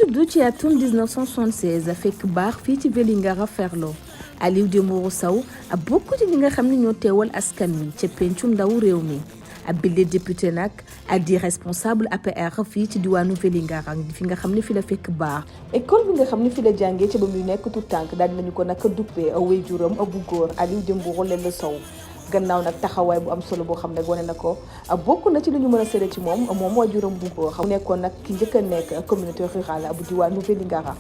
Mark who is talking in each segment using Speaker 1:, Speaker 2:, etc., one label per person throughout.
Speaker 1: judd ci atum 1976 fekk baax fii ci Vélingara Ferlo Aliou Dembourou Sow bokk ci ñi nga xam ne ñoo teewal askan wi ca pencum ndaw réew mi bile député nag di responsable APR fii ci diwaanu Vélingara fi nga xam ne fi la fekk baax école bi nga xam ne fi la jàngee ca ba muy nekk tout tànk daal dinañu ko nag duppee waajuram bu góor Aliou Dembourou Lelle Sow gannaaw nag taxawaay bu am solo boo xam ne wane na ko bokk na ci li ñu mën a seede ci moom waajuram bu góor mu nekkoon nag ki njëkk a nekk communauté rurale bu diwaanu Vélingara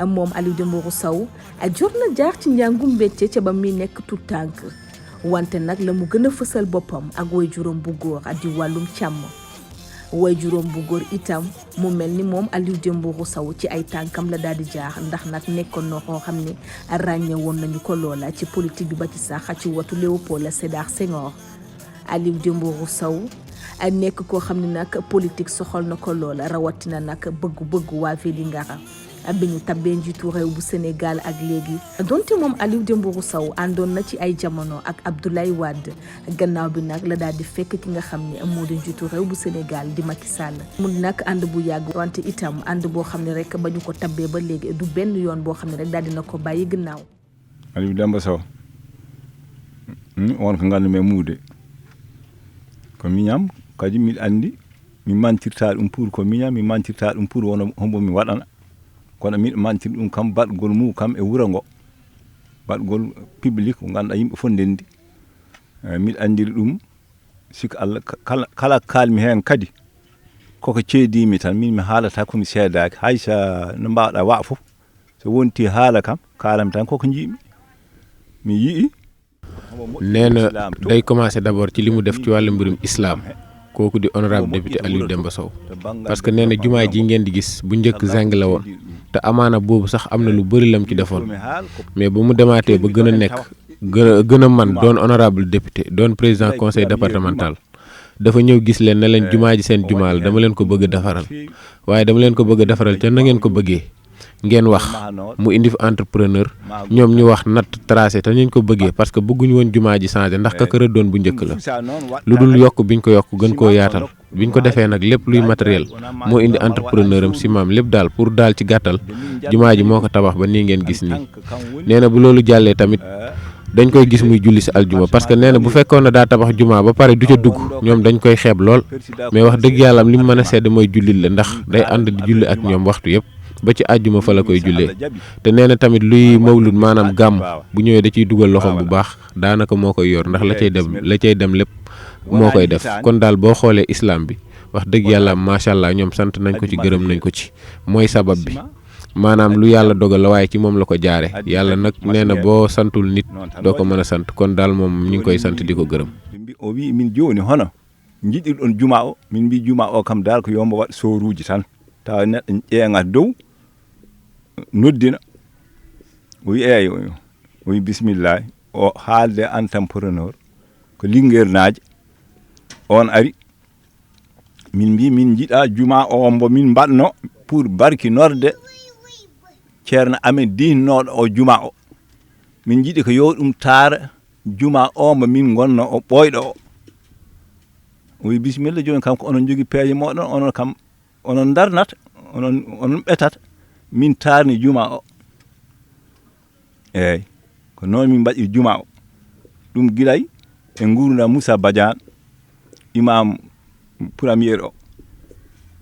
Speaker 1: moom Aliou Dembourou Sow jot na jaar ci njàngum métier ca ba muy nekk tout tànk wante nag la mu gën a fësal boppam ak waajuram bu góor di wàllum càmm waajuram bu góor itam mu mel ni moom Aliou Dembourou Sow ci ay tànkam la daal di jaar ndax nag nekkoon na koo xam ne ràññe woon nañu ko loola ci politique bi ba ci sax ci watu Léopold Sédar Senghor Aliou Dembourou Sow nekk koo xam ne nag politique soxal na ko loola rawatina nag bëggu waa Vélingara bi ñu tabbee njiitu réew bu Sénégal ak léegi donte moom Aliou Dembourou Sow àndoon na ci ay jamono ak Abdoulaye Wade gannaaw bi nag la daal di fekk ki nga xam ne moo di njiitu réew bu Sénégal di Macky Sall mu nag ànd bu yàgg wante itam ànd boo xam ne rek ba ñu ko tabbee ba léegi du benn yoon boo xam ne rek daal dina ko bàyyi gannaaw.
Speaker 2: Aliou Demba Sow on ko ngandu me muude ko miñam kadi mi andi mi mantirta ɗum pour ko miñam mi mantirta ɗum pour wono hombo mi waɗana kono miɗo mantir ɗum kam baɗgol mum kam e wuro ngo baɗgol public ko ganduɗa yimɓe fof ndendi miɗo andiri ɗum siko Allah kala kalmi hen kadi koko ceedimi tan min mi haalata komi seedaki haysa no mbawɗa wa fof so wonti haala kam kalami tan koko jiimi mi yii
Speaker 3: nee na day commencé d'abord ci li mu def ci wàllu mbirum islam kooku di honorable député Aliou Demba Sow parce que nee na jumaa ji ngeen di gis bu njëkk zeng la woon te amaana boobu sax am na lu bëri lam ci defoon mais ba mu demaatee ba gën a nekk gën a man doon honorable député doon président conseil départemental dafa ñëw gis leen ne leen jumaa ji seen jumaa la dama leen ko bëgg a defaral waaye dama leen ko bëgg a defaral te na ngeen ko bëggee ngeen wax mu indi fi entrepreneur ñoom ñu wax natt tracé te ñu ko bëggee parce que bëgguñu woon jumaa ji changé ndax ka kër doon bu njëkk la lu dul yokk biñ ko yokk gën koo yaatal biñ ko defee nag lépp luy matériel moo indi entrepreneur am si maam lépp daal pour daal ci gàttal jumaa ji moo ko tabax ba nii ngeen gis nii nee na bu loolu jàllee tamit dañ koy gis muy julli si aljuma parce que nee na bu fekkoon na daa tabax jumaa ba pare du ca dugg ñoom dañ koy xeeb lool mais wax dëgg yàlla am li mu mën a sedd mooy jullit la ndax day ànd di julli ak ñoom waxtu yëpp ba ci àjjuma fa la koy jullee te nee na tamit luy mawlud maanaam gàmm bu ñëwee da ciy dugal loxoom bu baax daanaka moo koy yor ndax la cay dem lépp moo koy def kon daal boo xoolee islam bi wax dëgg yàlla macha allah ñoom sant nañ ko ci gërëm nañ ko ci mooy sabab bi maanaam lu yàlla dogal la waaye ci moom la ko jaare yàlla nag nee na boo santul nit doo ko mën a sant kon daal moom ñu ngi koy sant di ko gërëm.
Speaker 2: o wi min joni hono jiɗirɗon juma o min mbi juma o kam dal ko yomba waɗ soruji tan tawa neɗɗo ƴeeŋat dow noddina o wi eeyi o wi bisimillahi o haalde entrepreneur ko linguernaaje on ari min mbi min jiɗa juma o mbo min mbaɗno pour barkinorde ceerno amen dinnoɗo o juma o min jiɗi ko yo ɗum taara juma o mo min gonno o ɓoyɗo o wi bisimilla joni kam ko onon jogui peeje moɗon onon kam onon darnata onon ɓetata min tarni juma o eyyi ko noon min mbaɗi juma o ɗum guilay e gurdam Moussa Badiane imam premier o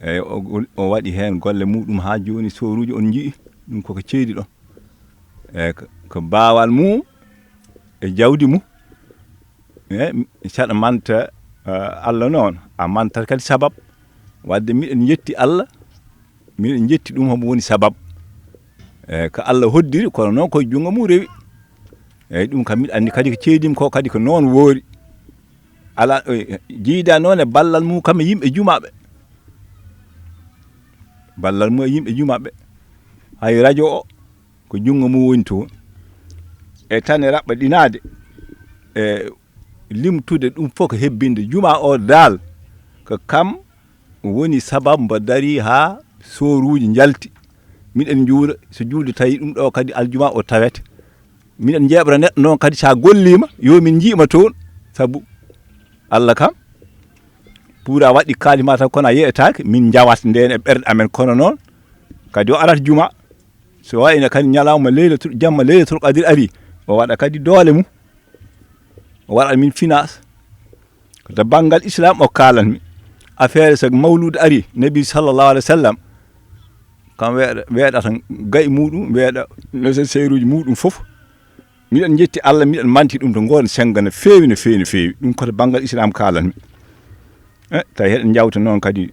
Speaker 2: eyyi o waɗi hen golle muɗum ha joni soruji on jii ɗum koko ceedi ɗon eyyi ko bawal mum e jawdi mum e saɗa manta Allah noon a mantat kadi sabab wadde miɗen yetti Allah miɗen jetti ɗum homo woni sabab ko Allah hoddiri kono noon koye jungo mum rewi eyyi ɗum kam miɗa andi kadi ko ceedim ko kadi ko noon woori ala jiida noon e ballal mum kam e yimɓe jumaɓe ballal mum e yimɓe jumaɓe hay radio o ko jungo mum woni toon e tan e raɓɓa ɗinade e limtude ɗum fof ko hebbinde juma o dal ko kam woni sababu mbo dari ha soruji jalti miɗen juula so julde tawi ɗum ɗo kadi aljuma o tawete miɗen jeɓra neɗɗo noon kadi sa gollima yo min jiima toon sabu Allah kam pour a waɗi kalima tan kono a yeetake min jawat nden e ɓerɗe amen kono noon kadi o arata juma so wayno kadi ñalawma leylatul jamma leylatul qadir ari o waɗa kadi doole mum o waɗa min finance ko to banggal islam o kalanmi affaire so mawlude ari nabi sallallahu alaihi wasallam kam weeɗata gay muɗum weeɗa nécessaire uji muɗum fof miɗen jetti Allah miɗen manti ɗum to ngoon senga no feewi no feewi no feewi ɗum koto banggal islam kalanmi tawi heɗen jawta noon kadi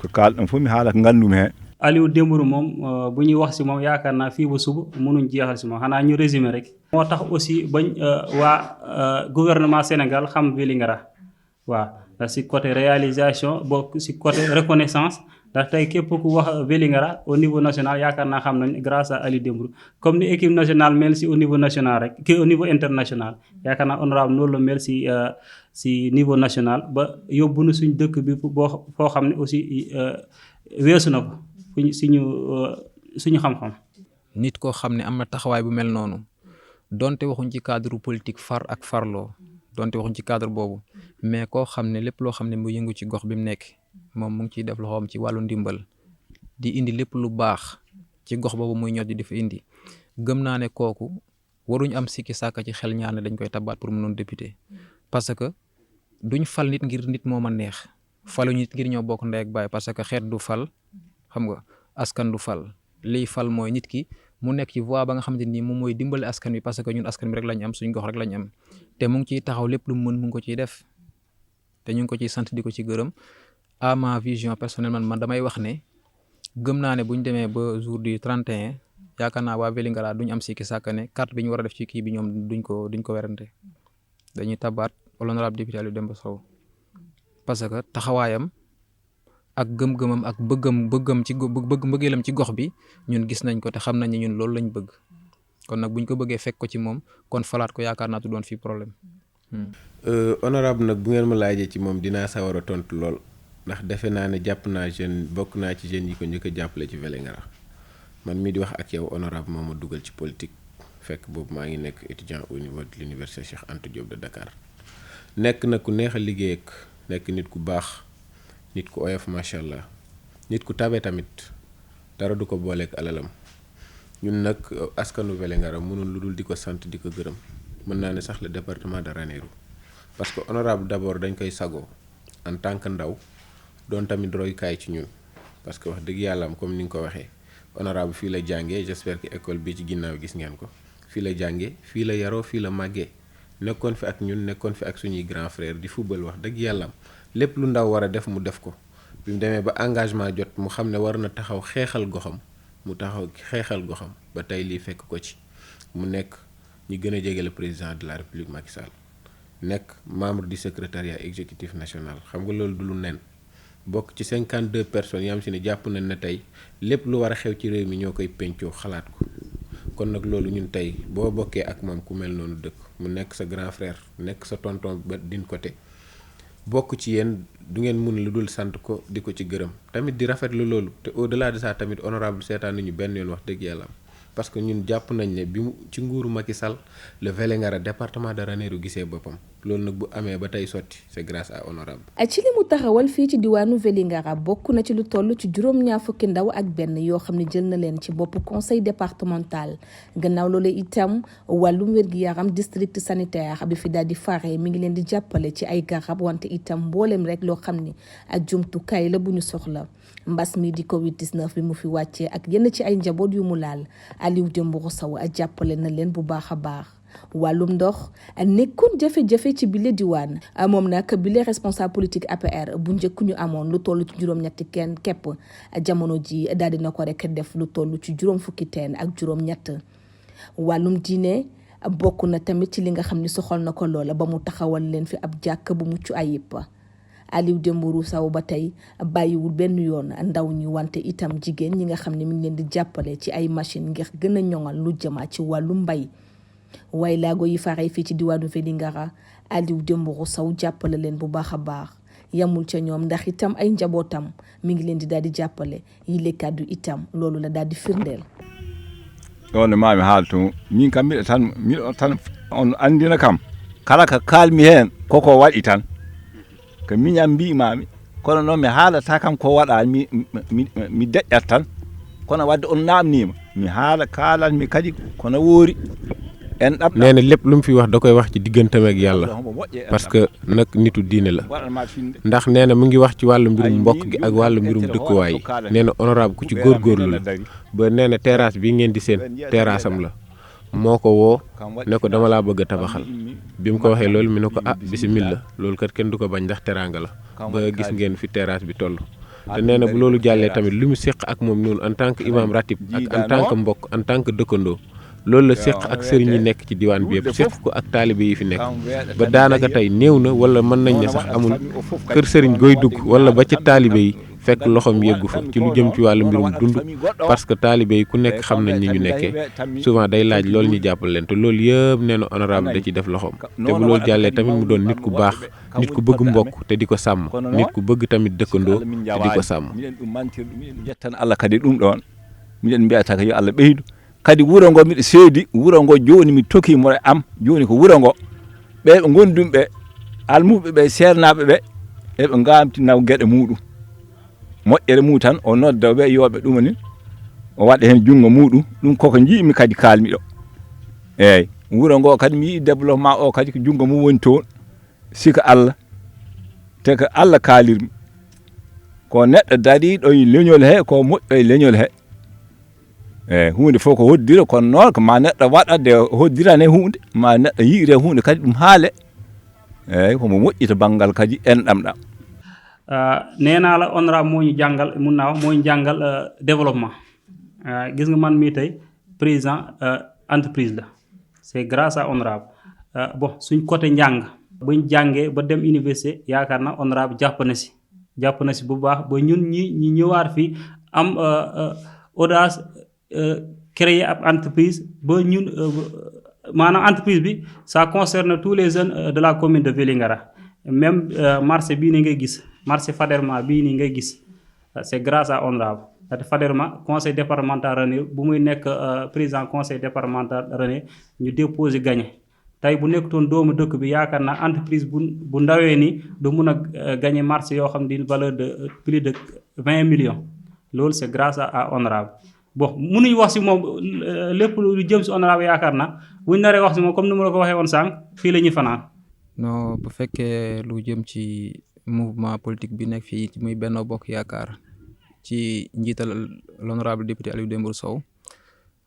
Speaker 2: ko kalɗon fof mi haala ko ngandumi heen
Speaker 4: Aliou Dembourou moom bu ñuy wax si moom yaakaar naa fii ba suba mënuñ jeexal si moom xanaa ñu résumé rek. moo tax aussi bañ waa gouvernement Sénégal xam Vélingara waaw si côté réalisation bokk si côté reconnaissance ndax tey képp ku wax Vélingara au niveau national yaakaar naa xam nañ grâce à Aliou Dembourou comme ni équipe nationale mel si au niveau national rek ki au niveau international yaakaar naa honorable noonu la mel si niveau national ba yóbbu na suñ dëkk bi boo foo xam ne aussi weesu na ko. suñu xam-xam.
Speaker 5: nit koo xam ne am na taxawaay bu mel noonu donte waxuñ ci cadre politique far ak farloo donte waxuñ ci cadre boobu mais koo xam ne lépp loo xam ne mu yëngu ci gox bi mu nekk moom mu ngi ciy def loxoom ci wàllu ndimbal di indi lépp lu baax ci gox boobu muy ñor di fa indi gëm naa ne kooku waruñ am sikki sàkka ci xel ñaar ne dañ koy tabaat pour mu noon député parce que duñ fal nit ngir nit moo ma neex falu nit ngir ñoo bokk ndey ak baay parce que xeet du fal. xam nga askan du fal liy fal mooy nit ki mu nekk ci voie ba nga xamante ni moom mooy dimbali askan wi parce que ñun askan bi rek lañ am suñ gox rek lañ am te mu ngi ciy taxaw lépp lu mu mën mu ngi ko ciy def te ñu ngi ko ciy sant di ko ci gërëm à ma vision personnelle man damay wax ne gëm naa ne bu ñu demee ba jour du 31 yaakaar naa waa Vélingara duñ am sikki sàkka ne carte bi ñu war a def ci kii bi ñoom duñ ko werante dañuy tabaat l'honorable député Aliou Demba Sow parce que taxawaayam ak gëm-gëmam ak bëggam ci mbëggeelam ci gox bi ñun gis nañ ko te xam nañ ne ñun loolu lañ bëgg kon nag buñ ko bëggee fekk ko ci moom kon falaat ko yaakaar naa tu doon fii problème.
Speaker 3: honorable nag bu ngeen ma laajee ci moom dinaa sawar a tontu lool ndax defe naa ne jàpp naa jeune bokk naa ci jeunes yi ko njëkk a jàppale ci Vélingara man mii di wax ak yow honorable moo ma dugal ci politique fekk boobu maa ngi nekk étudiant au niveau de l'université Cheikh Anta Diop de Dakar nekk na ku neex a liggéey ak nekk nit ku baax. nit ku oyof macha allah nit ku tabe tamit dara du ko booleeg alalam ñun nag askanu Vélingara mënul lu dul di ko sant di ko gërëm mën naa ne sax le département de Ranérou parce que honorable d'abord dañ koy sagoo en tant que ndaw doon tamit royukaay ci ñun parce que wax dëgg yàlla am comme ni nga ko waxee honorable fii la jàngee j'espère que école bi ci ginnaaw gis ngeen ko fii la jàngee fii la yaroo fii la màggee nekkoon fi ak ñun nekkoon fi ak suñuy grand frère di football wax dëgg yàlla am lépp lu ndaw war a def mu def ko bi mu demee ba engagement jot mu xam ne war na taxaw xeexal goxam mu taxaw xeexal goxam ba tey lii fekk ko ci mu nekk ñi gën a jege le président de la république Macky Sall nekk membre du secrétariat exécutif national xam nga loolu du lu nen bokk ci 52 personnes yi am si ne jàpp nañ ne tey lépp lu war a xew ci réew mi ñoo koy pencoo xalaat ko kon nag loolu ñun tey boo bokkee ak moom ku mel noonu dëkk mu nekk sa grand frère nekk sa tonton ba din côté bokk ci yéen du ngeen mun lu dul sant ko di ko ci gërëm tamit di rafetlu loolu te au delà de ça tamit honorable seetaan nañu benn yoon wax dëgg yàlla am parce que ñun jàpp nañ ne bi mu ci nguuru Macky Sall le Vélingara département de Ranérou gisee boppam loolu nag bu amee ba tey sotti c'est grâce à honorable
Speaker 1: ci li mu taxawal fii ci diwaanu Vélingara bokk na ci lu toll ci juróom-ñaar fukki ndaw ak benn yoo xam ne jël na leen ci bopp conseil départemental gannaaw loolu itam wàllum wér-gi-yaram district sanitaire bi fi daal di fare mi ngi leen di jàppale ci ay garab wante itam mboolem rek loo xam ne ak jumtukaay la bu ñu soxla mbas mi di Covid-19 bi mu fi wàccee ak yenn ci ay njaboot yu mu laal Aliou Dembourou Sow jàppale na leen bu baax a baax wàllum ndox nekkoon jafe-jafe ci bile diwaan moom nag bile responsable politique APR bu njëkk ñu amoon lu toll ci juróom-ñetti kenn képp jamono ji daal dina ko rek def lu toll ci juróom fukki teen ak juróom-ñett wàllum diine bokk na tamit ci li nga xam ni soxal na ko loola ba mu taxawal leen fi ab jàkk bu mucc ayib Aliou Dembourou Sow ba tey bàyyiwul benn yoon ndaw ñi wante itam jigéen ñi nga xam ne mi ngi leen di jàppale ci ay machine ngir gën a ñoŋal lu jëma ci wàllu mbay waaye laago yi faree fii ci diwaanu Vélingara Aliou Dembourou Sow jàppale leen bu baax a baax yamul ca ñoom ndax itam ay njabootam mi ngi leen di daal di jàppale yi le kàddu itam loolu la daal di firndeel
Speaker 2: ɗon mami haaltu min kam miɗo tan on andina kam kala ka kalmi hen koko waɗi tan ko miñam mbimami kono noon mi haalata kam ko waɗa mi deƴƴat tan kono wadde on namnima mi haala kaalanmi kadi kono woori en ɗam
Speaker 3: nee na lépp lu mu fi wax da koy wax ci digganteem ak yàlla parce que nag nitu diine la ndax nee na mu ngi wax ci wàllu mbirum mbokk gi ak wàllu mbirum dëkkuwaay yi nee na honorable ku ci góorgóorlu la ba nee na terrasse bi ngeen di seen terrasse am la moo ko woo ne ko dama laa bëgg a tabaxal bi mu ko waxee loolu mi ne ko bismillah loolu kat kenn du ko bañ ndax teraanga la ba gis ngeen fi terrasse bi toll te nee na bu loolu jàllee tamit li mu séq ak moom noonu en tant que imam ratib ak en tant que mbokk en tant que dëkkandoo loolu la séq ak sëriñ yi nekk ci diwaan bi yëpp séq ko ak taalibe yi fi nekk ba daanaka tey néew na wala mën nañ ne sax amul kër sëriñ gooy dugg wala ba ci taalibe yi fekk loxoom yeggu fa ci lu jëm ci wàllu mbirum dund parce que taalibe yi ku nekk xam nañ ni ñu nekkee souvent day laaj loolu ñu jàppal leen te loolu yëpp nee na honorable da ci def loxoom te bu loolu jàllee tamit mu doon nit ku baax nit ku bëgg mbokk te di ko sàmm nit ku bëgg tamit dëkkandoo te di ko sàmm
Speaker 2: jettan Allah kadi ɗum ɗon miɗen mbiyata ko yo Allah ɓeydu kadi wuro ngo miɗo seedi wuro ngo joni mi tokimo e am joni ko wuro ngo ɓe gondumɓe almuɓe ɓe sernaɓe ɓe eɓe gamtinaw gueɗe muɗum moƴƴere mum tan o nodda ɓe yoɓe ɗum ni o waɗa hen jungo muɗum ɗum koko jiimi kadi kalmi ɗo eyyi wuro ngo kadi mi yii développement o kadi ko jungo mum woni toon sika Allah te ko Allah kaalirmi ko neɗɗo dariɗo e leñol he ko moƴƴo e leñol he eyyi hunde fof ko hoddira kono noon ko ma neɗɗo waɗade hoddirane hunde ma neɗɗo yiire hunde kadi ɗum haale eyyi komo moƴƴi to banggal kadi enɗam ɗam
Speaker 4: nee naa la honorable moo ñu jàngal mun naa wax moo ñu jàngal développement gis nga man mii tey président entreprise la c'est grâce à honorable bon suñ côté njàng buñ jàngee ba dem université yaakaar na honorable jàpp na si bu baax ba ñun ñi ñëwaat fii am audace créer ab entreprise ba ñun maanaam entreprise bi ça concerne tous les jeunes de la commune de Vélingara même marché bii ni ngay gis marché Faderma bii nii ngay gis c'est grâce à honorable Faderma conseil départemental René bu muy nekk président conseil départemental René ñu déposé gagné tey bu nekkutoon doomu dëkk bi yaakaar naa entreprise bu ndawee ni du mun a gagné marché yoo xam ne valeur de plus de 20 millions loolu c'est grâce à honorable bon mënuñ wax si moom lépp lu jëm si honorable yaakaar naa buñ naree wax si moom comme ni ma la ko waxee woon sànq fii la ñuy fanaan.
Speaker 5: non bu fekkee lu jëm ci mouvement politique bi nekk fii muy Benno Bokk Yaakaar ci njiital l'honorable député Aliou Dembourou Sow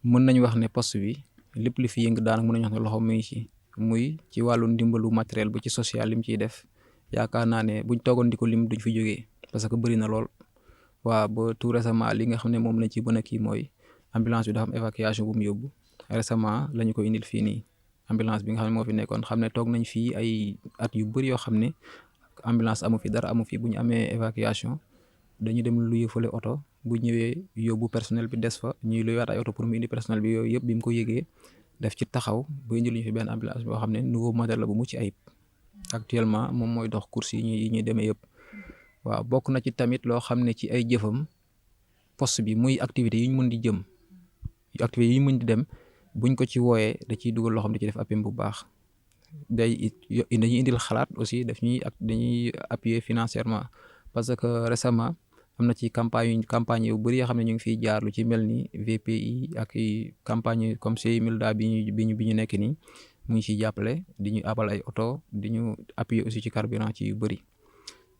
Speaker 5: mën nañu wax ne poste bi lépp li fi yëng daanaka mën nañu wax ne loxo muy ci wàllu ndimbalu matériel bu ci social lim ciy def yaakaar naa ne buñ toogoon di ko lim duñ fi jógee parce que bëri na lool waaw ba tout récemment li nga xam ne moom lañ ci mën a kii mooy ambulance bi dafa am évacuation bu mu yóbbu récemment la ñu ko indil fii nii ambulance bi nga xam ne moo fi nekkoon xam ne toog nañ fii ay at yu bëri yoo xam ne ambulance amu fi dara amu fi bu ñu amee évacuation dañu dem luye fële oto bu ñëwee yóbbu personnel bi des fa ñuy luyewaat ay oto pour mu indi personnel bi yooyu yëpp bi mu ko yëgee def ci taxaw ba indi lu ñu fi benn ambulance boo xam ne nouveau modèle la bu mucc ayib actuellement moom mooy dox course yi ñuy demee yëpp waaw bokk na ci tamit loo xam ne ci ay jëfam poste bi muy activité yi ñu mën di jëm activité yi ñu mën di dem buñ ko ci wooyee da ciy dugal loo xam ne da ci def appui bu baax dañuy indil xalaat aussi dañuy appuyer financièrement parce que récemment am na ci campagne yu bëri yoo xam ne ñu ngi fiy jaar lu ci mel ni VPI ak campagne comme CI Milda bi ñu nekk nii mu ngi ciy jàppale di ñu abal ay oto di ñu appuyer aussi ci carburant ci yu bëri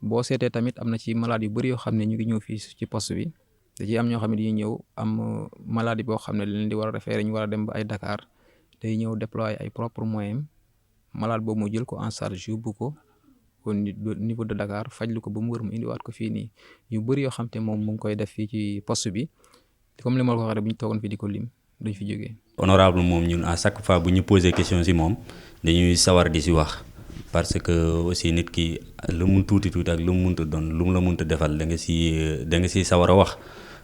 Speaker 5: boo seetee tamit am na ci malade yu bëri yoo xam ne ñu ngi ñëw fii ci poste bi da ciy am ñoo xam ne dañuy ñëw am maladie boo xam ne leen di war a référé ñu war a dem ba ay Dakar day ñëw déployer ay propres moyens malade boobu mu jël ko en charge yóbbu ko au niveau de Dakar fajlu ko ba mu wër mu indiwaat ko fii nii yu bëri yoo xam te moom mu ngi koy def fii ci poste bi comme li ma la ko waxee bu ñu toogoon fii di ko lim dañ fi jógee.
Speaker 6: honorable moom ñun à chaque fois bu ñu posé question si moom dañuy sawar di si wax parce que aussi nit ki lu mu tuuti ak lu mu munta doon lu mu la munta defal da nga si sawar a wax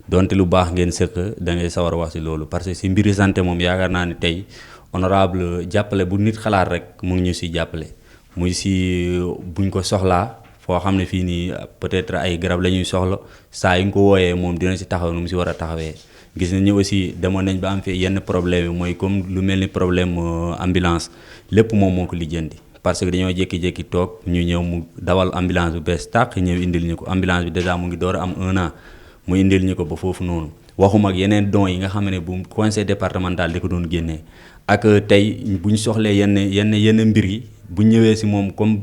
Speaker 6: donte lu baax ngeen sëq da ngay sawar a wax si loolu parce que si mbiri santé moom yaakaar naa ne tey honorable jàppale bu nit xalaat rek mu ngi ñu si jàppale muy si buñ ko soxlaa foo xam ne fii nii peut-être ay garab la ñuy soxla saa yu ñu ko wooyee moom dina si taxaw nu mu si war a taxawee gis nañu aussi demoon nañ ba am fi yenn problème yi mooy comme lu mel ni problème ambulance lépp moom moo ko lijjanti parce que dañoo jékki-jékki toog ñu ñëw mu dawal ambulance bu bees tàq ñëw indil ñu ko ambulance bi déjà mu ngi door a am 1 an mu indil ñu ko ba foofu noonu waxuma ak yeneen dons yi nga xam ne bu conseil départemental di ko doon génnee ak tey bu ñu soxlee yenn mbir yi bu ñëwee si moom comme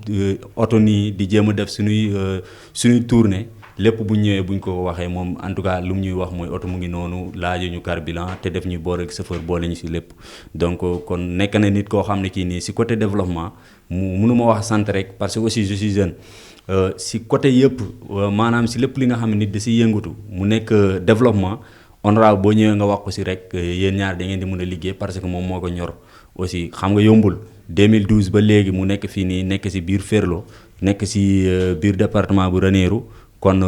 Speaker 6: oto nii di jéem a def suñuy tournée lépp bu ñëwee buñ ko waxee moom en tout cas lu mu ñuy wax mooy oto mu ngi noonu laaju ñu carburant te def ñuy boole ak chauffeur boole ñu si lépp donc kon nekk na nit koo xam ne kii nii si côté développement mënuma wax sant rek parce que aussi je suis jeune si côté yëpp maanaam si lépp li nga xam ne nit da si yëngatu mu nekk développement honorable boo ñëwee nga wax ko si rek yéen ñaar da ngeen di mën a liggéey parce que moom moo ko ñor aussi xam nga yombul 2012 ba léegi mu nekk fii nii nekk si biir Ferlo nekk si biir département bu Ranérou kon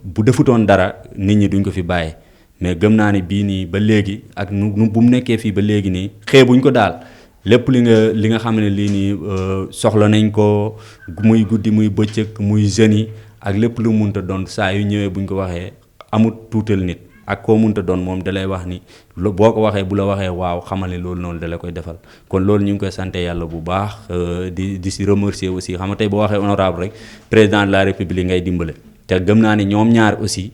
Speaker 6: bu defutoon dara nit ñi duñ ko fi bàyyi mais gëm naa ne bii nii ba léegi ak nu bu mu nekkee fii ba léegi nii xeebuñ ko daal lépp li nga xam ne lii nii soxla nañ ko muy guddi muy bëccëg muy jeunes yi ak lépp lu munta doon saa yu ñëwee buñ ko waxee amut tuutal nit ak koo munta doon moom dalay wax ni boo ko waxee bu la waxee waaw xamal ne loolu noonu dala koy defal kon loolu ñu ngi koy sante yàlla bu baax di si remercier aussi xam nga tey boo waxee honorable rek président de la république ngay dimbale te gëm naa ne ñoom ñaar aussi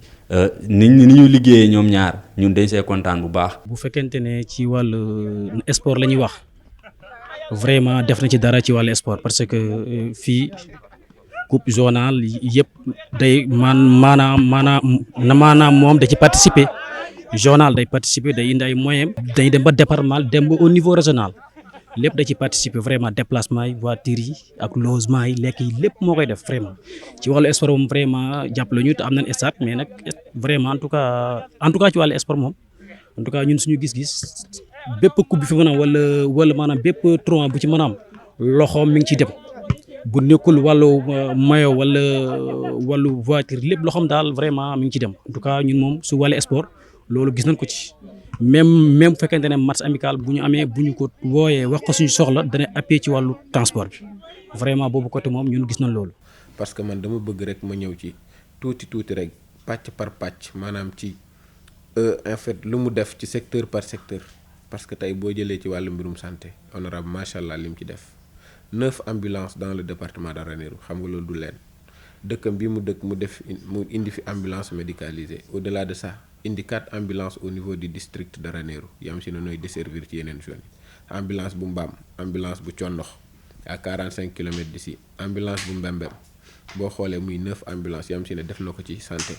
Speaker 6: ni ñu liggéeyee ñoom ñaar ñun dañ see kontaan bu baax.
Speaker 7: bu fekkente ne ci wàllu sport la ñuy wax vraiment def na ci dara ci wàllu sport parce que fii coupe zonale yëpp day maanaam moom da ci participer zonal day participer day indi ay moyens day dem ba département dem ba au niveau régional lépp da ci participer vraiment déplacement yi voiture yi ak logement yi lekk yi lépp moo koy def vraiment ci wàllu sport moom vraiment jàppale ñu te am nañ stade mais nag vraiment en tout cas ci wàllu sport moom en tout cas ñun suñu gis-gis bépp coupe bi fi mën a am wala maanaam bépp tournoi bu ci mën a am loxoom mi ngi ciy dem bu nekkul wàllu mayo wàllu voiture lépp loxoom daal vraiment mi ngi ciy dem en tout cas ñun moom su wàllu sport loolu gis nañ ko ci même bu fekkente ne match amical bu ñu amee bu ñu ko wooyee wax ko suñu soxla dana appui ci wàllu transport bi vraiment boobu côté moom ñun gis nañ loolu.
Speaker 3: parce que man dama bëgg rek ma ñëw ci tuuti rek pàcc par pàcc maanaam ci en fait lu mu def ci secteur par secteur parce que tey boo jëlee ci wàllu mbirum santé honorable macha allah li mu ci def 9 ambulances dans le département de Ranérou xam nga loolu du leen dëkkam bi mu dëkk mu indi fi ambulance médicalisée au-delà de ça. indi 4 ambulances au niveau du district de Ranérou yam si ne nooy desservir ci yeneen zones yi ambulance bu Mbaam ambulance bu Condox à 45 kilomètres d'ici ambulance bu Mbembem boo xoolee muy 9 ambulances yam si ne def na ko ci santé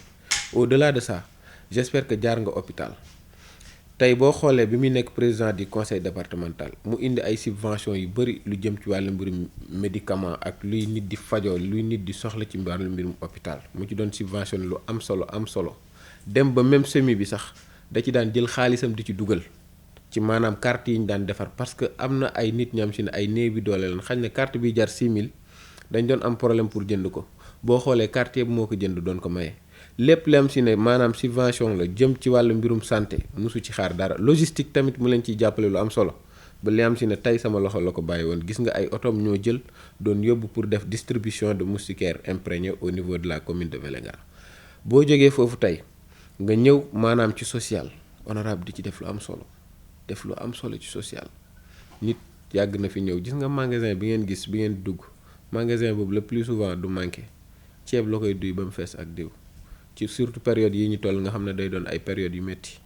Speaker 3: au-delà de ça j'espère que jaar nga hôpital tey boo xoolee bi muy nekk président du conseil départemental mu indi ay subventions yu bëri lu jëm ci wàllu mbirum médicament ak luy nit di fajoo luy nit di soxla ci wàllu mbirum hôpital mu ci doon subvention lu am solo dem ba même semi bi sax da ci daan jël xaalisam di ci dugal ci maanaam carte yi ñu daan defar parce que am na ay nit ñam si ne ay néew bi doole lan xañ ne carte bi jar 6000 dañ doon am problème pour jënd ko boo xoolee carte yëpp moo ko jënd doon ko maye lépp lem si ne maanaam subvention la jëm ci wàllu mbirum santé mosu ci xaar dara logistique tamit mu leen ciy jàppale lu am solo ba li am si ne tey sama loxo la ko bàyyi woon gis nga ay otom ñoo jël doon yóbbu pour def distribution de moustiquaires imprégnés au niveau de la commune de Vélingara boo jógee foofu tey nga ñëw maanaam ci social honorable di ci def lu am solo ci social nit yàgg na fi ñëw gis nga magasin bi ngeen dugg magasin boobu le plus souvent du manqué ceeb la koy duy ba mu fees ak diw ci surtout période yi ñu toll nga xam ne day doon ay période yu métti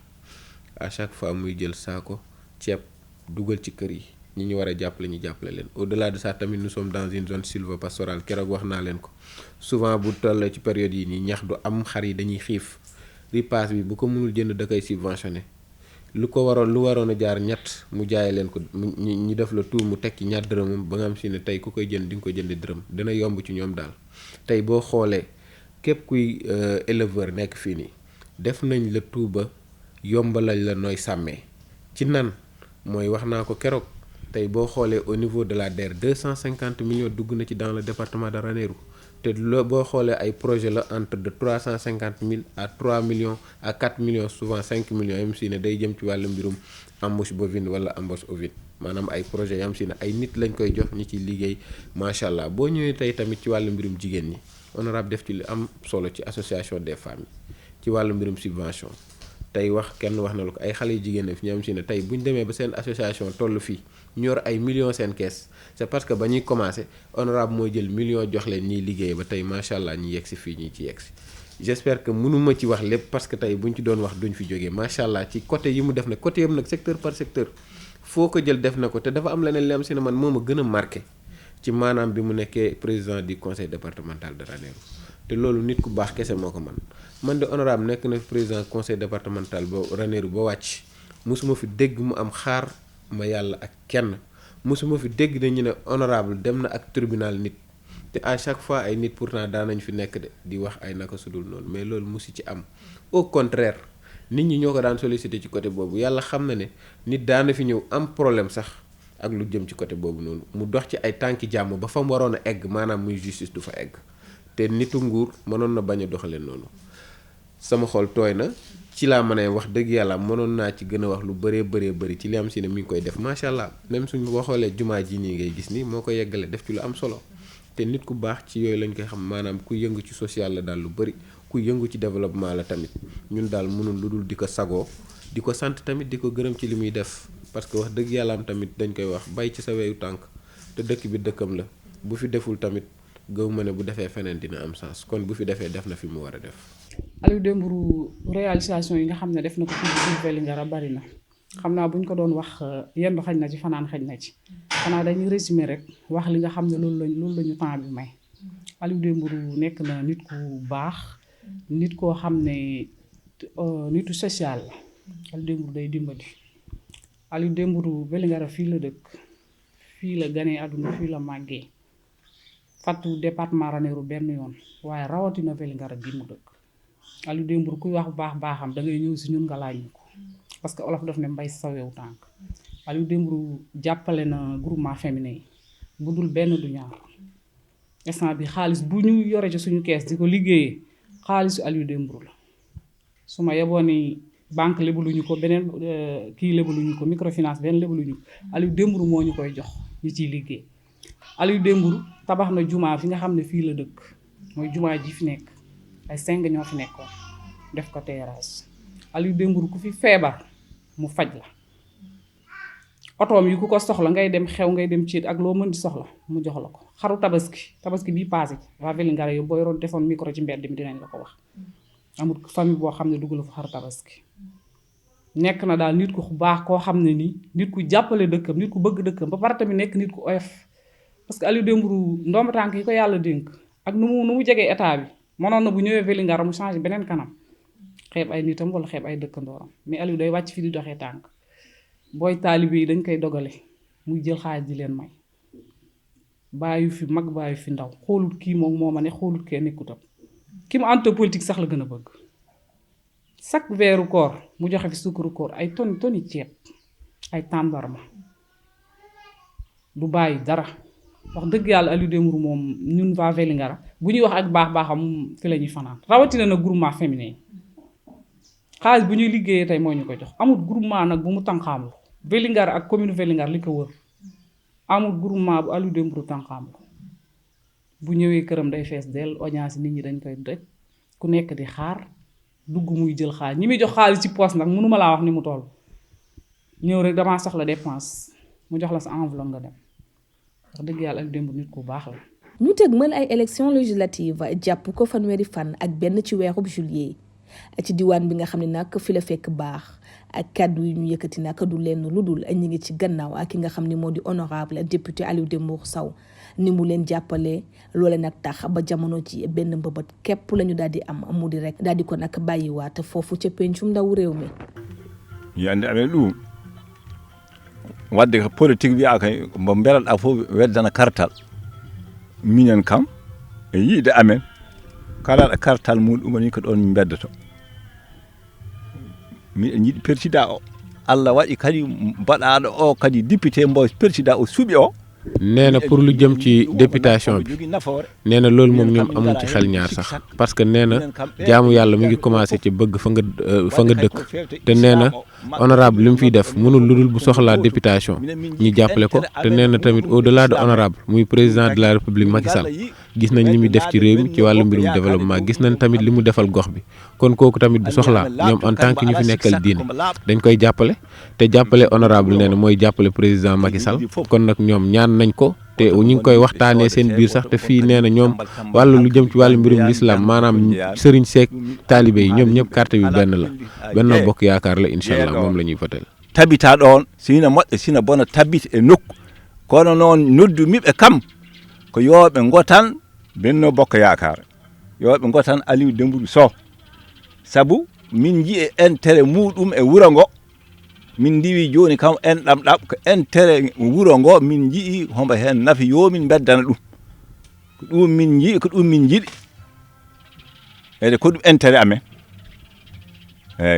Speaker 3: à chaque fois muy jël saako ceeb dugal ci kër yi ñi ñu war a jàppale ñu jàppale leen au-delà de ça tamit nous sommes dans une zone sylvo-pastorale keroog wax naa leen ko souvent bu tollee ci période yi nii ñax du am xar yi dañuy xiif ripaas bi bu ko mënul jënd da koy subventionné lu waroon a jaar ñett mu jaay leen ko ñu def la tout mu teg ci ñaar dërëmam ba nga am si ne tey ku koy jënd di nga ko jënd dërëm dina yomb ci ñoom daal tey boo xoolee képp kuy éleveur nekk fii nii def nañ la tout ba yombalal la nooy sàmmee ci nan mooy wax naa ko keroog tey boo xoolee au niveau de la DER 250 millions dugg na ci dans le département de Ranérou te boo xoolee ay projet la entre de 350 000 à 3 millions à 4 millions souvent 5 millions yam si ne day jëm ci wàllu mbirum embauche bovine wala embauche ovine maanaam ay projet yam si ne ay nit lañ koy jox ñi ci liggéey macha allah boo ñëwee tey tamit ci wàllu mbirum jigéen ñi honorable def ci li am solo ci association des femmes yi ci wàllu mbirum subvention tey kenn wax na lu ko ay xale yu jigéen fi ñoom si ne tey bu ñu demee ba seen association toll fii ñu yor ay millions seen kees c'est parce que ba ñuy commencé honorable mooy jël million jox leen ñiy liggéey ba tey macha allah ñi yegg si fii ñi ci yegg si j'espère que mënuma ci wax lépp parce que tey buñ ci doon wax duñ fi jógee macha allah ci côté yi mu def nag côté yëpp nag secteur par secteur foo ko jël def na ko te dafa am leneen li am si ne man moo ma gën a marqué ci maanaam bi mu nekkee président du conseil départemental de Ranérou te loolu nit ku baax kese moo ko man de honorable nekk na président conseil départemental ba Ranérou ba wàcc mosuma fi dégg mu am xaar ma yàlla ak kenn mosuma fi dégg dañu ne honorable dem na ak tribunal nit te à chaque fois ay nit pourtant daanañ fi nekk de di wax ay naka sudul noonu mais loolu musu ci am au contraire nit ñi ñoo ko daan sollicité ci côté boobu yàlla xam na ne nit daana fi ñëw am problème sax ak lu jëm ci côté boobu noonu mu dox ci ay tànki jàmm ba fa mu waroon a egg maanaam muy justice du fa egg te nitu nguur mënoon na bañ a doxalee noonu sama xol tooy na ci laa mën a wax dëgg yàlla mënoon naa ci gën a wax lu bëree bëri ci li am si ne mi ngi koy def macha allah même suñu boo xoolee jumaa ji nii ngay gis ni moo ko yeggale def ci lu am solo te nit ku baax ci yooyu lañ koy xam maanaam ku yëngu ci social la daal lu bëri ku yëngu ci développement la tamit ñun daal mënul lu dul di ko sagoo di ko sant tamit di ko gërëm ci li muy def parce que wax dëgg yàlla am tamit dañ koy wax bay ci sa weyu tànk te dëkk bi dëkkam la bu fi deful tamit gëw ma ne bu defee feneen dina am sens kon bu fi defee def na fi mu war a def.
Speaker 8: Aliou Dembourou réalisation yi nga xam ne def na ko ci Vélingara bari na xam naa bu ñu ko doon wax yendu xaj na ci fanaan xaj na ci xanaa dañuy résumer rek wax li nga xam ne loolu la ñu temps bi may Aliou Dembourou nekk na nit ku baax nit koo xam ne nitu social la Aliou Dembourou day dimbali Aliou Dembourou Vélingara fii la dëkk fii la ganee àdduna fii la màggee fàttu département Ranérou benn yoon waaye rawatina Vélingara gi mu dëkk Aliou Dembourou kuy wax baaxam da ngay ñëw si ñun nga laaj ñu ko parce que olof daf ne mbay sa wewu tànk Aliou Dembourou jàppale na groupement féminin yi bu dul benn du ñaar instant bi xaalis bu ñu yore ci suñu kees di ko liggéeyee xaalisu Aliou Dembourou la su ma yeboo ni banque lebaluñu ko beneen kii lebaluñu ko microfinance benn lebaluñu ko Aliou Dembourou moo ñu koy jox ñu ciy liggéey Aliou Dembourou tabax na jumaa fi nga xam ne fii la dëkk mooy jumaa ji fi nekk ay 5 ñoo fi nekkoon def ko terrasse Aliou Dembourou ku fi feebar mu faj la otoom yi ku ko soxla ngay dem xew ngay dem ciit ak loo mën di soxla mu jox la ko xaru tabaski bii passé waa Vélingara yow boo yoroon defoon micro ci mbedd mi dinañ la ko wax amul famille boo xam ne dugg la fa xaru tabaski nekk na daal nit ku baax koo xam ne nii nit ku jàppale dëkkam nit ku bëgg dëkkam ba pare tamit nekk nit ku oyof parce que Aliou Dembourou ndomb tànk yi ko yàlla dénk ak nu mu jegee état bi mënoon na bu ñëwee Vélingara mu changé beneen kanam xeeb ay nitam wala xeeb ay dëkkandooram mais Aliou day wàcc fi di doxee tànk booy taalibe yi dañ koy dogale muy jël xaalis di leen may bàyyi fi mag bàyyi fi ndaw xoolut kii moom moo ma ne xoolut kee nekkutam ki mu ànd politique sax la gën a bëgg chaque weeru koor mu joxe fi sukkaru koor ay toni ceeb ay tàndarma du bàyyi dara wax dëgg yàlla Aliou Dembourou moom ñun waa Vélingara bu ñuy wax ak baaxam fi la ñuy fanaan rawatina na groupement féminin xaalis bu ñuy liggéeyee tey moo ñu ko jox amul groupement nag bu mu tànqaamlu Vélingara ak commune Vélingara li ko wër amul groupement bu Aliou Dembourou tànqaamlu bu ñëwee këram day fees dell audience nit ñi dañ koy doj ku nekk di xaar dugg muy jël xaalis ñi muy jox xaalis ci poos nag mënuma laa wax ni mu toll ñëw rek damaa soxla dépense mu jox la sa enveloppe nga dem wax dëgg yàlla Aliou Dembourou nit ku baax la.
Speaker 1: ñu teg mën ay élection législative jàpp ko fanweeri fan ak benn ci weerub juillet ci diwaan bi nga xam ne nag fi la fekk baax ak kàddu yi ñu yëkkati nag du lenn lu dul ñi ngi ci gannaaw ak ki nga xam ne moo di honorable député Aliou Dembourou Sow ni mu leen jàppale loole nag tax ba jamono ji benn mbëbët képp la ñu daal di am mu di rek daal di ko nag bàyyiwaat foofu ca pencum ndaw réew mi.
Speaker 2: yande amen ɗum wadde ko politique wiya kay mbo mbelaɗa fof weddana kartal minen kam e yiide amen kala kartal muɗum woni ko ɗon min beddoto miɗen yiɗi président o Allah waɗi kadi mbaɗaɗo o kadi député mbo président o suuɓi o
Speaker 3: nee na pour lu jëm ci députation bi nee na loolu moom ñoom amuñ ci xel ñaar sax parce que nee na jaamu yàlla mu ngi commencé ci bëgg fa nga dëkk te nee na honorable li mu fiy def mënul lu dul bu soxlaa députation ñi jàppale ko te nee na tamit au delà de honorable muy président de la république Macky Sall gis nañ li muy def ci réew mi ci wàllu mbirum développement gis nañ tamit li mu defal gox bi kon kooku tamit bu soxlaa ñoom en tant que ñu fi nekkal diine dañ koy jàppale te jàppale honorable nee na mooy jàppale président Macky Sall kon nag ñoom ñaan nañ ko te ñu ngi koy waxtaanee seen biir sax te fii nee na ñoom wàllu lu jëm ci wàllu mbirum l'islam maanaam sëriñ seek taalibe yi ñoom ñëpp carte bi benn la Benno Bokk Yaakaar la incha allah moom la ñuy votel
Speaker 2: tabita ɗon sina moƴƴa sina bona tabit e nokku kono noon noddumiɓe kam ko yoɓe gotan Benno Bokk Yaakaar yoɓe gotan Aliou Dembourou Sow sabu min jii intérêt muɗum e wuro ngo min diwi joni kam en ɗam ko intérêt wuro ngo min jii homba hen nafi yomin beddana ɗum ko ɗum min jii ko ɗum min jiɗi ede ko ɗum intérêt amen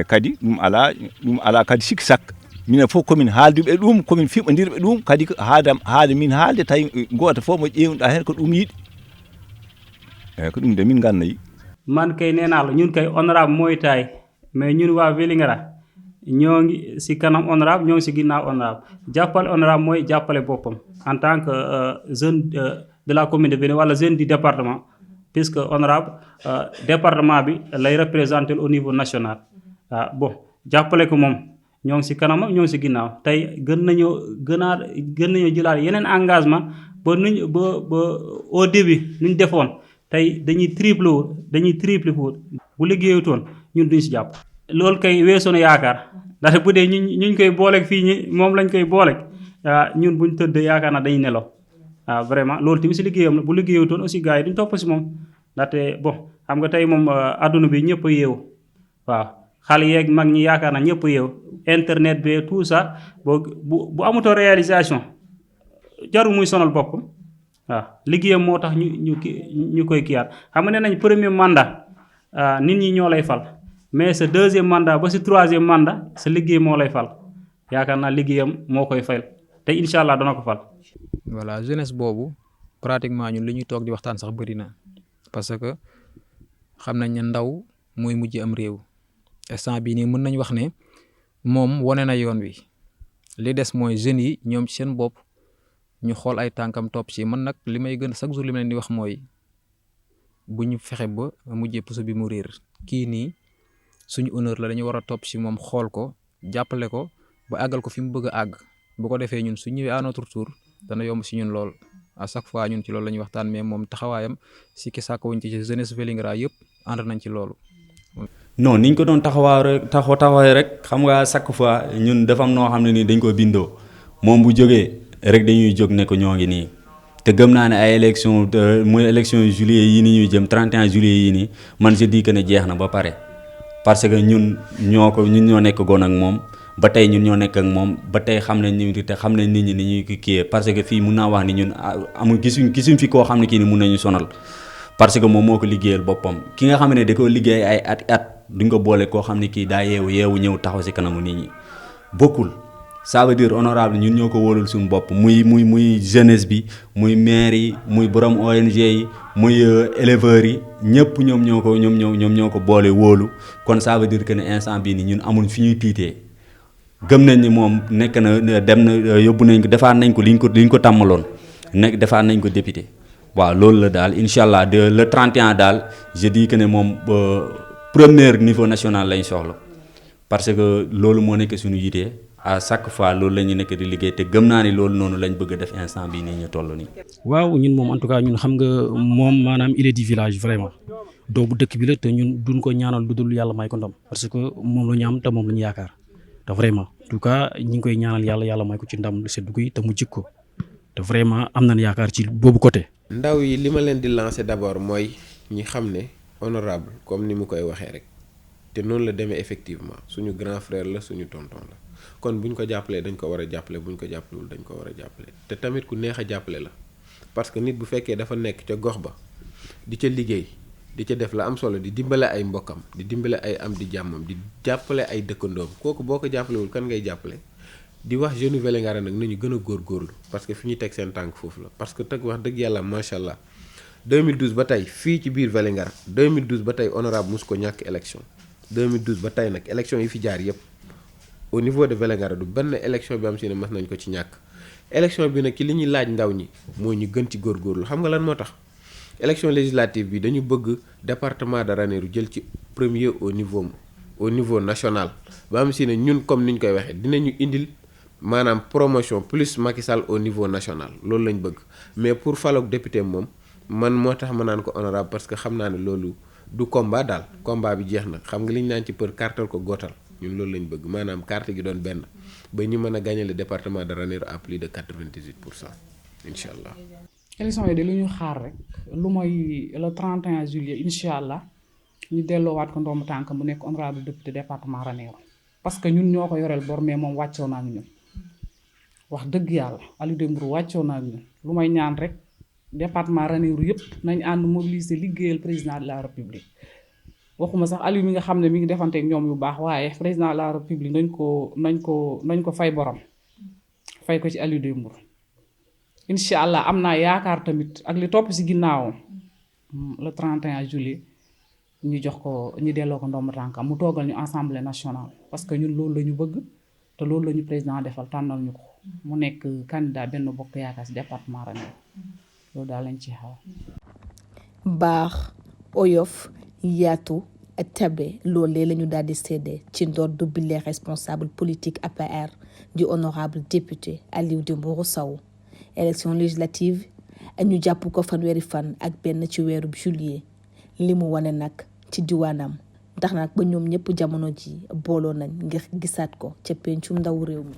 Speaker 2: kadi ɗum ala kadi sikki sakka minen fof komin haalduɓe ɗum komin fiɓodirɓe ɗum kadi haade min haalde tawi goto fof mo ƴewnuɗa hen ko ɗum yiɗi ko ɗum de min gannayi
Speaker 4: man kay nenalo ñun kay honorable moytaay mais ñun waa Vélingara ñoo ngi si kanam honorable ñoo ngi si ginnaaw honorable jàppale honorable mooy jàppale boppam en tant que jeune de la commune de Vélingara wala jeune du département puisque honorable département bi lay représenté au niveau national bon jàppale ko moom ñoo ngi si kanam ñoo ngi si ginnaaw tey gën nañoo jëlaat yeneen engagement ba au début nuñ defoon tey dañuy triple pour bu liggéeyutoon ñun duñ si jàpp. loolu kay weesu na yaakaar ndaxte bu dee ñuñ koy booleeg fii moom lañ koy booleeg ñun buñ tëdd yaakaar naa dañuy nelaw vraiment loolu tamit si liggéeyam la bu liggéeyutoon aussi gars yi duñ topp si moom ndaxte bon xam nga tey moom adduna bi ñëpp a yeewu waaw xale yeeg mag ñi yaakaar naa ñëpp a yeewu internet bi tout ça bu amutoo réalisation jarul muy sonal boppam waaw liggéeyam moo tax ñu koy kiyaat xam nga ne nañ premier mandat nit ñi ñoo lay fal mais sa deuxième mandat ba si troisième mandat sa liggéey moo lay fal yaakaar naa liggéeyam moo koy fayal te incha allah dana ko fal.
Speaker 5: voilà jeunesse boobu pratiquement ñun li ñuy toog di waxtaan sax bëri na parce que xam nañ ne ndaw mooy mujj am réew instant bii nii mën nañ wax ne moom wane na yoon wi li des mooy jeunes yi ñoom ci seen bopp ñu xool ay tànkam topp ci man nag li may gën chaque jour li ma leen di wax mooy bu ñu fexe ba mujjee puso bi mu réer kii nii suñu honneur la dañu war a topp ci moom xool ko jàppale ko ba àggal ko fi mu bëgg a àgg bu ko defee ñun su ñëwee à notre tour dana yomb ci ñun lool à chaque fois ñun ci loolu la ñuy waxtaan mais moom taxawaayam si ki sàkk wuñ ci jeunesse Vélingara yëpp ànd nañ ci loolu.
Speaker 6: non niñ ko doon taxawaay rek xam nga chaque fois ñun dafa am noo xam ne nii dañ ko bindoo moom bu jógee rek dañuy jóg ne ko ñoo ngi nii te gëm naa ne ay élection muy élection juillet yi ni ñuy jëm 31 juillet yi nii man je dis que ne jeex na ba pare parce que ñun ñoo nekk goon ak moom ba tey ñun ñoo nekk ak moom ba tey xam nañ ni te xam nañ nit ñi ni ñuy kii parce que fii mun naa wax ni ñun amul gisuñ fi koo xam ne kii ni mun nañu sonal parce que moom moo ko liggéeyal boppam ki nga xam ne da ko liggéey ay at duñ ko boole koo xam ne kii daa yeewu ñëw taxaw si kanamu nit ñi bokkul. ça veut dire honorable ñun ñoo ko wóolul suñu bopp muy jeunesse bi muy maire yi muy borom ONG yi muy éleveurs yi ñëpp ñoom ñoo ko boole wóolu kon ça veut dire que ne instant bii ni ñun amul fi ñuy tiitee gëm nañ ni moom nekk na dem na yóbbu nañ ko defaat nañ ko liñ ko tàmmaloon nekk defaat nañ ko député waaw loolu la daal incha allah le 31 daal je dis que ne moom premier niveau national lañ soxla parce que loolu moo nekk suñu yitee à chaque fois loolu la ñu nekk di liggéey te gëm naa ni loolu noonu lañ bëgg a def instant bii nii ñu toll nii.
Speaker 7: waaw ñun moom en tout cas ñun xam nga moom maanaam il est du village vraiment doomu dëkk bi la te ñun duñ ko ñaanal lu dul yàlla may ko ndam parce que moom la ñu am te moom la ñu yaakaar te vraiment en tout cas ñi ngi koy ñaanal yàlla may ko ci ndam lu seddu guy te mu jik ko te vraiment am nañ yaakaar ci boobu côté.
Speaker 3: ndaw yi li ma leen di lancer d'abord mooy ñi xam ne honorable comme ni mu koy waxee rek te noonu la demee effectivement suñu grand frère la suñu tonton la. kon buñ ko jàppalee dañ ko war a jàppale buñ ko jàppalewul dañ ko war a jàppale te tamit ku neex a jàppale la parce que nit bu fekkee dafa nekk ca gox ba di ca liggéey di ca def la am solo di dimbale ay mbokkam di dimbale ay am di jàmmam di jàppale ay dëkkandoom kooku boo ko jàppalewul kan ngay jàppale di wax jeune Vélingara nag nañu gën a góorgóorlu parce que fi ñu teg seen tànk foofu la parce que teg wax dëgg yàlla macha allah 2012 ba tey fii ci biir Vélingara 2012 ba tey honorable mosu ko ñàkk élection 2012 ba tey nag élection yi fi jaar yëpp au niveau de Vélingara du benn élection bi am si ne mas nañ ko ci ñàkk élection bi nag ci li ñuy laaj ndaw ñi mooy ñu gën ci góorgóorlu xam nga lan moo tax élection législative bi dañu bëgg département de Ranérou jël ci premier au niveau national ba am si ne ñun comme niñ koy waxee dinañu indil maanaam promotion plus Macky Sall au niveau national loolu lañ bëgg mais pour faloog député moom man moo tax ma naan ko honorable parce que xam naa ne loolu du combat daal combat bi jeex na xam nga li ñu naan ci për kartal ko gootal ñun loolu lañ bëgg maanaam carte gi doon benn ba ñu mën a gagner le département de Ranérou à plus de 98% incha allah.
Speaker 8: élection yi de lu ñu xaar rek lu mooy le 31 juillet incha allah ñu delloowaat ko ndomb tànk mu nekk honorable député département Ranérou parce que ñun ñoo ko yoreel bor mais moom wàccoo naa ak ñun wax dëgg yàlla Aliou Dembourou wàccoo naa ak ñun lu may ñaan rek département Ranérou yëpp nañ ànd mobiliser liggéeyal président de la république waxuma sax Aliou mi nga xam ne mi ngi defanteeg ñoom yu baax waaye président de la république nañ ko fay borom fay ko ci Aliou Dembourou incha allah am naa yaakaar tamit ak li topp si ginnaawam le 31 juillet ñu jox ko ñu delloo ko ndomb tànkam mu toogal ñu assemblée nationale parce que ñun loolu la ñu bëgg te loolu la ñu président defal tànnal ñu ko mu nekk candidat Benno Bokk Yaakaar si département Ranérou loolu daal lañ ci xaar.
Speaker 1: baax oyof yaatu tabe loolee la ñu daal di séddee ci ndodd bi les responsable politique APR du honorable député Aliou Dembourou Sow élection législative ñu jàpp ko fanweeri fan ak benn ci weeru juillet li mu wane nag ci diwaanam ndax nag ba ñoom ñëpp jamono ji booloo nañ ngir gisaat ko ca pencum ndaw réew mi